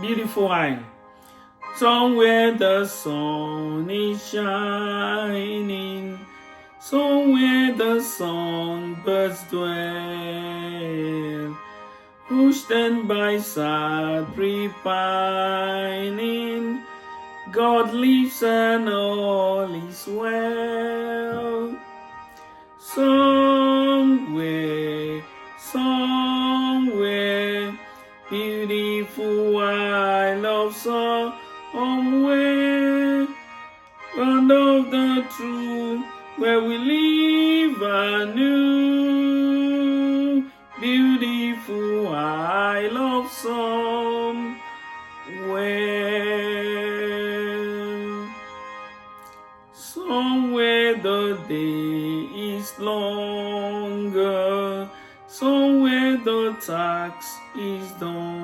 beautiful eye. Somewhere the sun is shining, somewhere the songbirds dwell, who stand by sad repining. God lives and all is well. Somewhere, somewhere, beautiful isle of somewhere, land of the truth, where we live anew. Beautiful isle of somewhere. Somewhere the day is longer, somewhere the task is done.